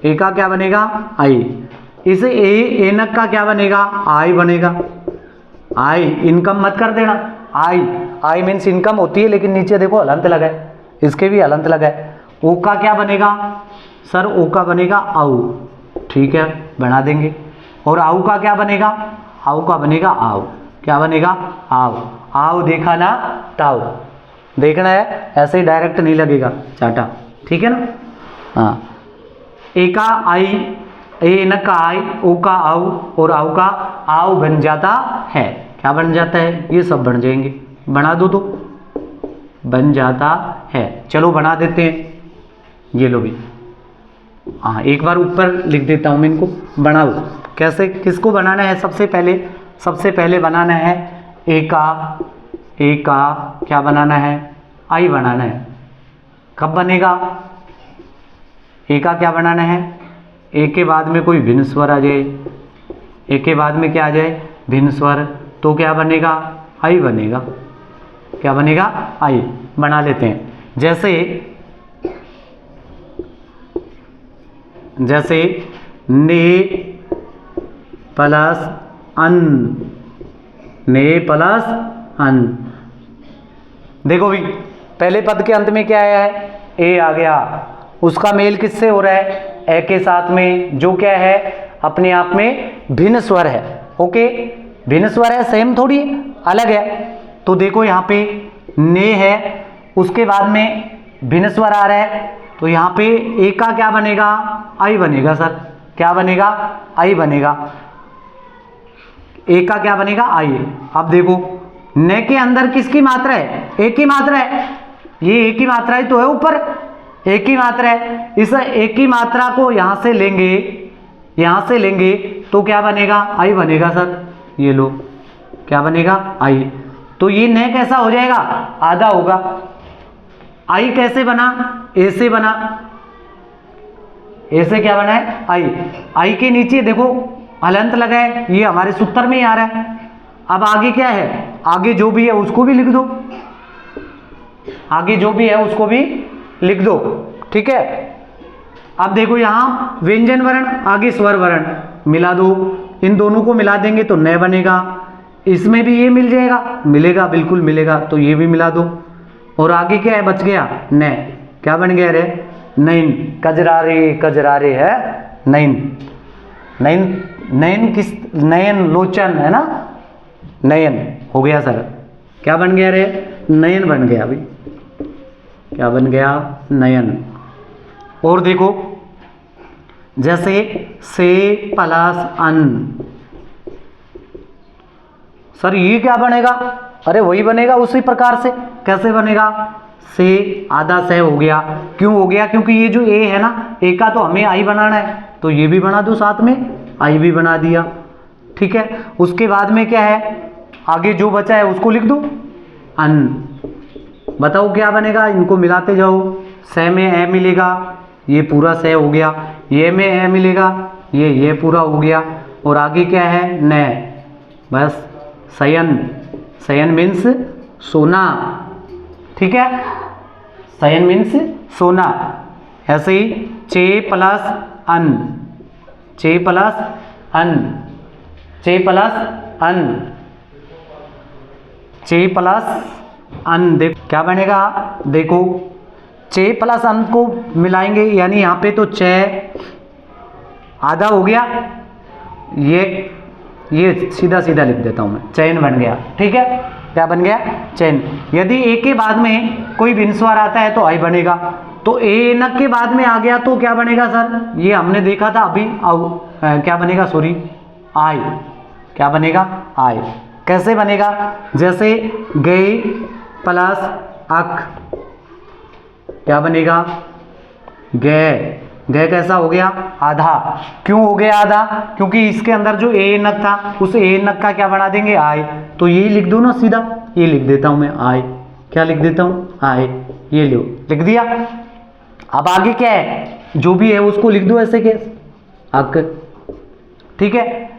ए का क्या बनेगा? आई। इसे ए, एनक का क्या बनेगा? आई बनेगा। आई, इनकम मत कर देना। आई, आई मीन्स इनकम होती है, लेकिन नीचे देखो हलंत लगा है, इसके भी हलंत लगा है। ओ का क्या बनेगा सर? ओ का बनेगा आउ, ठीक है, बना देंगे। और आउ का क्या बनेगा? आउ का बनेगा आउ। क्या बनेगा? आउ। आउ देखा ना, ताउ। देखना है, ऐसे ही डायरेक्ट नहीं लगेगा चाटा, ठीक है ना? हाँ, ए का आई, ए न का आई, ओ का आउ और आउ का आउ बन जाता है। क्या बन जाता है? ये सब बन जाएंगे। बना दो तो बन जाता है। चलो बना देते हैं, ये लो भी। हाँ, एक बार ऊपर लिख देता हूँ मैं इनको। बनाओ कैसे, किसको बनाना है? सबसे पहले बनाना है ए का क्या बनाना है? आई बनाना है। कब बनेगा? ए का क्या बनाना है? ए के बाद में कोई भिन्न स्वर आ जाए, ए के बाद में क्या आ जाए? भिन्न स्वर, तो क्या बनेगा? आई बनेगा। क्या बनेगा? आई। बना लेते हैं। जैसे ने प्लस अन, ने प्लस अन। देखो भी, पहले पद के अंत में क्या आया है? ए आ गया। उसका मेल किससे हो रहा है? ए के साथ में, जो क्या है? अपने आप में भिन्न स्वर है। ओके, भिन्न स्वर है, सेम थोड़ी अलग है। तो देखो यहाँ पे ने है, उसके बाद में भिन्न स्वर आ रहा है, तो यहाँ पे ए का क्या बनेगा? आई बनेगा सर। क्या बनेगा? आई बनेगा। ए का क्या बनेगा? आई। अब देखो, ने के अंदर किसकी मात्रा है? एक की मात्रा है। ये एक की मात्रा ही तो है, ऊपर एक ही मात्रा है। इस एक की मात्रा को यहां से लेंगे, यहाँ से लेंगे तो क्या बनेगा, आई बनेगा सर। ये लो, क्या बनेगा, आई। तो ये न कैसा हो जाएगा, आधा होगा। आई कैसे बना, ए से बना, ए से क्या बना है, आई। आई के नीचे देखो हलंत लगा है, ये हमारे सूत्र में ही आ रहा है। अब आगे क्या है, आगे जो भी है उसको भी लिख दो, आगे जो भी है उसको भी लिख दो, ठीक है। अब देखो यहाँ व्यंजन वर्ण आगे स्वर वर्ण मिला दो, इन दोनों को मिला देंगे तो न बनेगा। इसमें भी ये मिल जाएगा, मिलेगा, बिल्कुल मिलेगा, तो ये भी मिला दो। और आगे क्या है, बच गया न, क्या बन गया रे, नैन। कजरारे, कजरारे है नैन, नैन, नैन किस, नयन लोचन है ना, नयन हो गया सर। क्या बन गया रे, नयन बन गया अभी, क्या बन गया, नयन। और देखो जैसे से प्लस अन, सर ये क्या बनेगा, अरे वही बनेगा उसी प्रकार से। कैसे बनेगा, से आधा से हो गया, क्यों हो गया, क्योंकि ये जो ए है ना, ए का तो हमें आई बनाना है, तो ये भी बना दो साथ में, आई भी बना दिया, ठीक है। उसके बाद में क्या है, आगे जो बचा है उसको लिख दो, अन। बताओ क्या बनेगा, इनको मिलाते जाओ, से में ए मिलेगा, ये पूरा से हो गया, ये में ए मिलेगा, ये पूरा हो गया, और आगे क्या है, न, बस शयन, शयन मीन्स सोना, ठीक है, शयन मीन्स सोना। ऐसे ही चे प्लस अन, चे प्लस अन, चे प्लस अन, चे प्लस अन, देखो क्या बनेगा, देखो चे प्लस अन को मिलाएंगे, यानी यहाँ पे तो चे आधा हो गया, ये सीधा सीधा लिख देता हूं मैं, चैन बन गया, ठीक है। क्या बन गया, चैन। यदि ए के बाद में कोई भिन्न स्वर आता है तो आई बनेगा, तो ए नक के बाद में आ गया तो क्या बनेगा सर, ये हमने देखा था अभी, क्या बनेगा, सॉरी, आई। क्या बनेगा, आई। कैसे बनेगा, जैसे गए प्लस अक, क्या बनेगा, गे, गे कैसा हो गया, आधा। क्यों हो गया आधा, क्योंकि इसके अंदर जो ए नक था उस ए नक का क्या बना देंगे, आई। तो ये लिख दो ना सीधा, ये लिख देता हूं मैं, आई। क्या लिख देता हूं, आई, ये लो, लिख दिया। अब आगे क्या है, जो भी है उसको लिख दो ऐसे के, अक, ठीक है।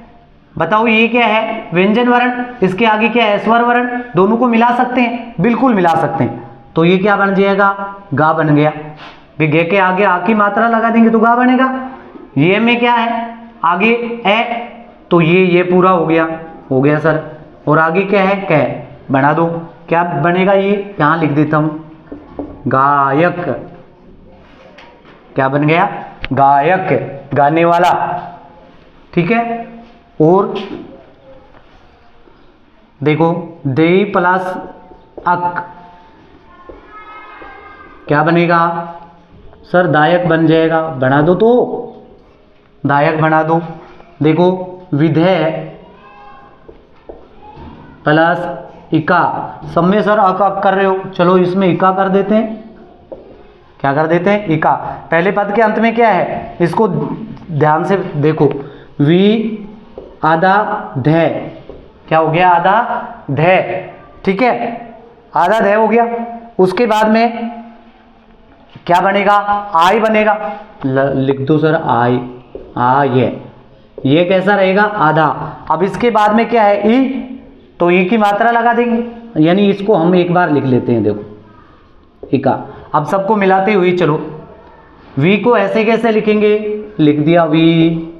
बताओ ये क्या है, व्यंजन वर्ण, इसके आगे क्या है, स्वर वर्ण, दोनों को मिला सकते हैं, बिल्कुल मिला सकते हैं। तो ये क्या बन जाएगा, गा बन गया। गे के आगे आ की मात्रा लगा देंगे तो गा बनेगा। ये में क्या है, आगे ए, तो ये पूरा हो गया सर। और आगे क्या है, कै, बना दो, क्या बनेगा, ये यहां लिख देता हूं, गायक। क्या बन गया, गायक, गाने वाला, ठीक है। और देखो दे प्लस अक, क्या बनेगा सर, दायक बन जाएगा, बना दो तो, दायक बना दो। देखो विधेय प्लस इका, सब में सर अक अक कर रहे हो, चलो इसमें इका कर देते हैं। क्या कर देते हैं, इका। पहले पद के अंत में क्या है, इसको ध्यान से देखो, वी आधा धै, क्या हो गया, आधा धै, ठीक है, आधा धै हो गया। उसके बाद में क्या बनेगा, आई बनेगा, लिख दो सर, आई, ये कैसा रहेगा, आधा। अब इसके बाद में क्या है, ई, तो ई की मात्रा लगा देंगे, यानी इसको हम एक बार लिख लेते हैं, देखो इका। अब सबको मिलाते हुए चलो, वी को ऐसे कैसे लिखेंगे, लिख दिया वी,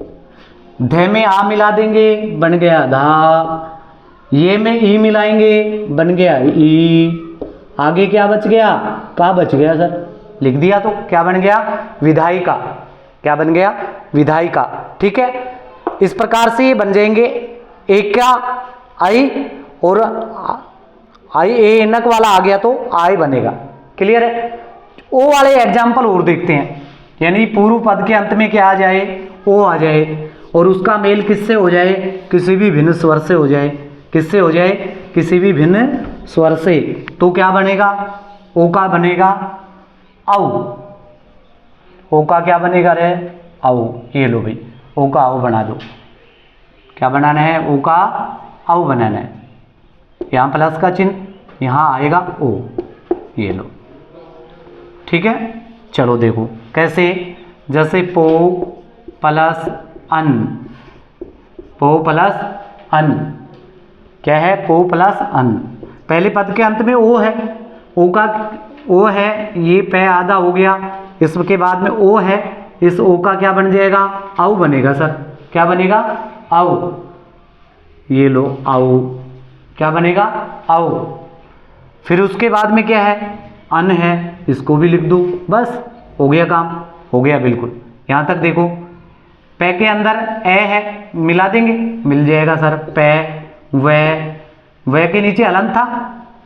धे में आ मिला देंगे, बन गया धा, ये में ई मिलाएंगे, बन गया ई, आगे क्या बच गया, का बच गया सर, लिख दिया। तो क्या बन गया, विधायिका। क्या बन गया, विधायिका, ठीक है। इस प्रकार से ये बन जाएंगे, एक क्या आई, और आई ए नक वाला आ गया तो आई बनेगा, क्लियर है। ओ वाले एग्जाम्पल और देखते हैं, यानी पूर्व पद के अंत में क्या आ जाए, ओ आ जाए, और उसका मेल किससे हो जाए, किसी भी भिन्न स्वर से हो जाए, किससे हो जाए, किसी भी भिन्न स्वर से। तो क्या बनेगा, ओ का बनेगा औ, ओ का क्या बनेगा रे, औ। ये लो भाई, ओ का औ बना दो। क्या बनाना है? ओ का औ बनाना है। यहाँ प्लस का चिन्ह, यहाँ आएगा ओ, ये लो। ठीक है, चलो देखो कैसे, जैसे पो प्लस अन, पो प्लस अन, क्या है? पो प्लस अन। पहले पद के अंत में ओ है, ओ का ओ है, ये पै आधा हो गया, इसके बाद में ओ है, इस ओ का क्या बन जाएगा? औ बनेगा सर। क्या बनेगा? औ। ये लो औ, क्या बनेगा? औ। फिर उसके बाद में क्या है? अन है, इसको भी लिख दो, बस हो गया काम, हो गया बिल्कुल। यहाँ तक देखो, पै के अंदर ए है, मिला देंगे, मिल जाएगा सर। पै व के नीचे हलंत था,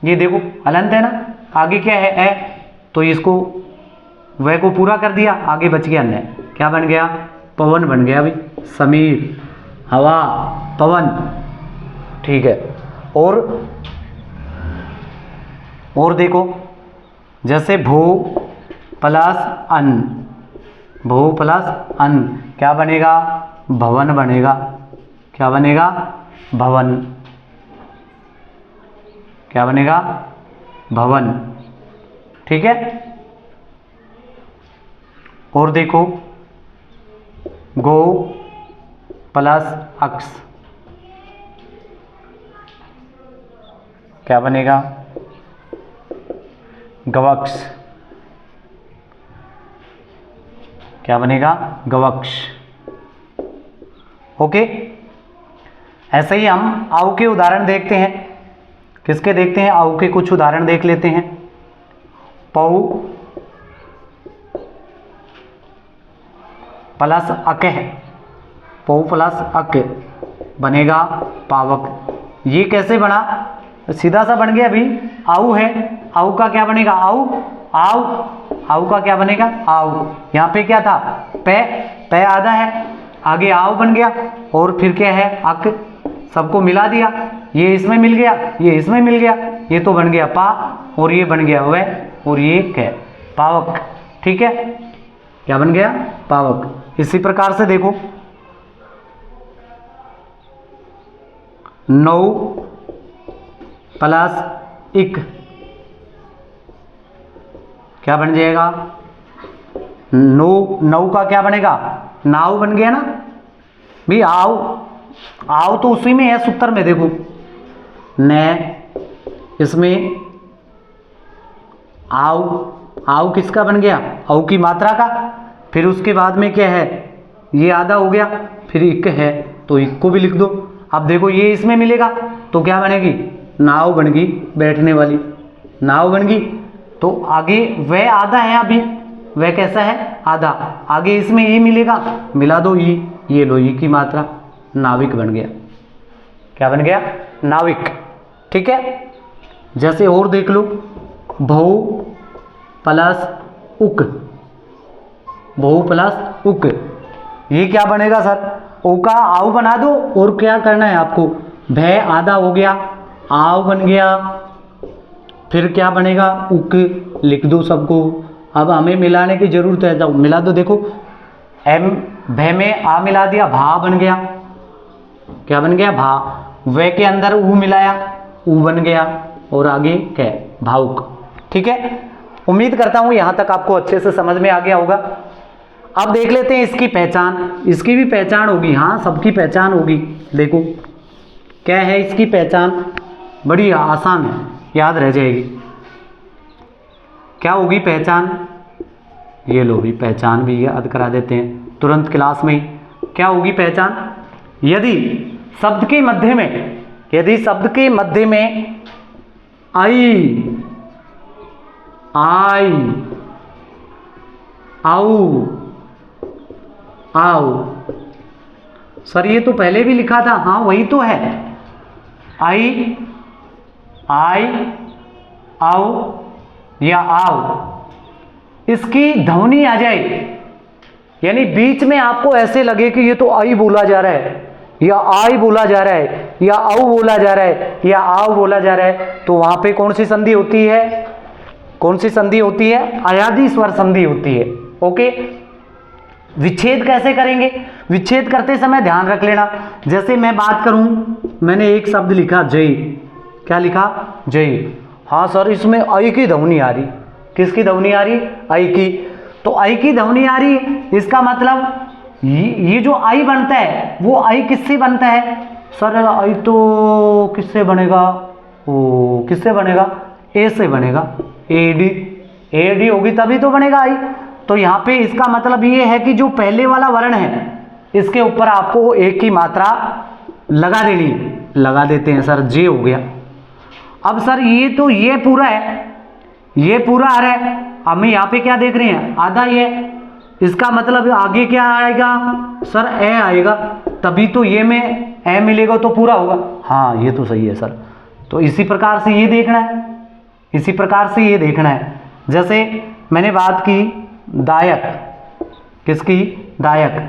ये देखो हलंत है ना, आगे क्या है? ए, तो इसको व को पूरा कर दिया, आगे बच गया न। क्या बन गया? पवन बन गया भाई, समीर, हवा, पवन। ठीक है, और देखो, जैसे भू प्लस अन, भू प्लस अन क्या बनेगा? भवन बनेगा। क्या बनेगा? भवन। क्या बनेगा? भवन। ठीक है, और देखो, गो प्लस अक्स क्या बनेगा? गवक्ष। क्या बनेगा? गवक्ष। ओके, ऐसे ही हम आउ के उदाहरण देखते हैं। किसके देखते हैं? आउ के कुछ उदाहरण देख लेते हैं। पौ प्लस अक है, पौ प्लस अक बनेगा पावक। ये कैसे बना? सीधा सा बन गया अभी। आउ है, आउ का क्या बनेगा? आउ, आउ, आउ का क्या बनेगा? आउ। यहाँ पे क्या था? पै, पै आधा है, आगे आउ बन गया, और फिर क्या है? अक, सबको मिला दिया, ये इसमें मिल गया, ये इसमें मिल गया, ये तो बन गया पा, और ये बन गया व, और ये क्या? पावक। ठीक है, क्या बन गया? पावक। इसी प्रकार से देखो, नौ प्लस इक क्या बन जाएगा? नौ का क्या बनेगा? नाव बन गया ना भी। आओ, आओ तो उसी में है सूत्र में, देखो न, इसमें आओ, आओ किसका बन गया? औ की मात्रा का। फिर उसके बाद में क्या है? ये आधा हो गया, फिर इक है, तो इक को भी लिख दो। अब देखो, ये इसमें मिलेगा तो क्या बनेगी? नाव बन गई, बैठने वाली नाव बन गई। तो आगे वह आधा है, अभी वह कैसा है? आधा। आगे इसमें ई मिलेगा, मिला दो ई, ये लो ई की मात्रा, नाविक बन गया। क्या बन गया? नाविक। ठीक है, जैसे और देख लो, बहु प्लस उक, बहु प्लस उक, ये क्या बनेगा सर? ओ का आव बना दो, और क्या करना है आपको? भय आधा हो गया, आव बन गया, फिर क्या बनेगा? उक, लिख दो सबको। अब हमें मिलाने की जरूरत है, जाओ मिला दो। देखो, एम भय में आ मिला दिया, भा बन गया। क्या बन गया? भा। वे के अंदर ऊ मिलाया, ऊ बन गया, और आगे क्या? भावुक। ठीक है, उम्मीद करता हूं यहां तक आपको अच्छे से समझ में आ गया होगा। अब देख लेते हैं इसकी पहचान। इसकी भी पहचान होगी, हाँ सबकी पहचान होगी। देखो क्या है इसकी पहचान, बड़ी आसान है, याद रह जाएगी। क्या होगी पहचान? ये लो भी, पहचान भी याद करा देते हैं तुरंत क्लास में ही। क्या होगी पहचान? यदि शब्द के मध्य में, यदि शब्द के मध्य में आई, आई, आओ, आओ, सर ये तो पहले भी लिखा था, हाँ वही तो है। आई, आई, आओ या आओ, इसकी ध्वनि आ जाए, यानी बीच में आपको ऐसे लगे कि ये तो आई बोला जा रहा है, या आई बोला जा रहा है, या आओ बोला जा रहा है, या आओ बोला जा रहा है, तो वहां पे कौन सी संधि होती है? कौन सी संधि होती है? अयादी स्वर संधि होती है। ओके, विच्छेद कैसे करेंगे? विच्छेद करते समय ध्यान रख लेना, जैसे मैं बात करूं, मैंने एक शब्द लिखा जय, क्या लिखा? जय। हाँ सर, इसमें आई की ध्वनि आ रही, किसकी ध्वनि आ रही? आई की। तो आई की ध्वनि आ रही, इसका मतलब ये जो आई बनता है वो आई किससे बनता है? सर आई तो किससे बनेगा? ओ किससे बनेगा? ए से बनेगा, एडी। एडी होगी तभी तो बनेगा आई। तो यहाँ पे इसका मतलब ये है कि जो पहले वाला वर्ण है इसके ऊपर आपको एक की मात्रा लगा देनी है। लगा देते हैं सर, जे हो गया। अब सर ये तो ये पूरा है, ये पूरा आ रहा है, हम यहाँ पे क्या देख रहे हैं? आधा ये। इसका मतलब आगे क्या आएगा? सर ए आएगा, तभी तो ये में ए मिलेगा तो पूरा होगा। हाँ ये तो सही है सर। तो इसी प्रकार से ये देखना है, इसी प्रकार से ये देखना है। जैसे मैंने बात की दायक, किसकी? दायक।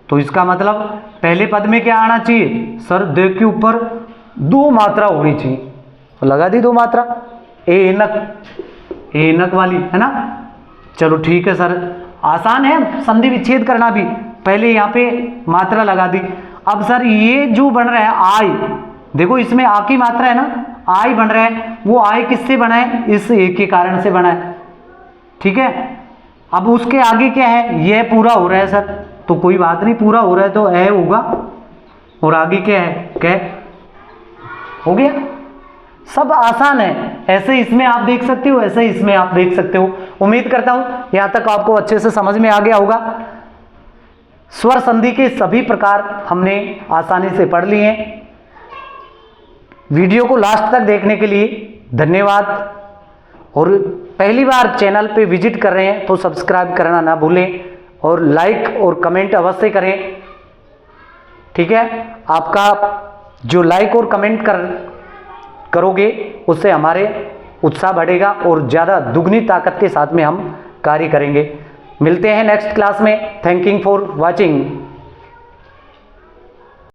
तो इसका मतलब पहले पद में क्या आना चाहिए? सर दे के ऊपर दो मात्रा होनी चाहिए, तो लगा दी दो मात्रा, एनक, एनक वाली, है ना? चलो ठीक है सर, आसान है संधि विच्छेद करना भी। पहले यहाँ पे मात्रा लगा दी। अब सर ये जो बन रहा है आई, देखो इसमें आ की मात्रा है ना, आई बन रहा है, वो आई किससे बना है? इस ए के कारण से बना है, ठीक है। अब उसके आगे क्या है? यह पूरा हो रहा है सर, तो कोई बात नहीं, पूरा हो रहा है तो ए होगा, और आगे क्या है? कै। हो गया। सब आसान है, ऐसे इसमें आप देख सकते हो, ऐसे इसमें आप देख सकते हो। उम्मीद करता हूं यहां तक आपको अच्छे से समझ में आ गया होगा। स्वर संधि के सभी प्रकार हमने आसानी से पढ़ लिए हैं। वीडियो को लास्ट तक देखने के लिए धन्यवाद, और पहली बार चैनल पे विजिट कर रहे हैं तो सब्सक्राइब करना ना भूलें, और लाइक और कमेंट अवश्य करें, ठीक है। आपका जो लाइक और कमेंट करोगे उससे हमारे उत्साह बढ़ेगा और ज़्यादा दुगनी ताकत के साथ में हम कार्य करेंगे। मिलते हैं नेक्स्ट क्लास में। Thank you for watching.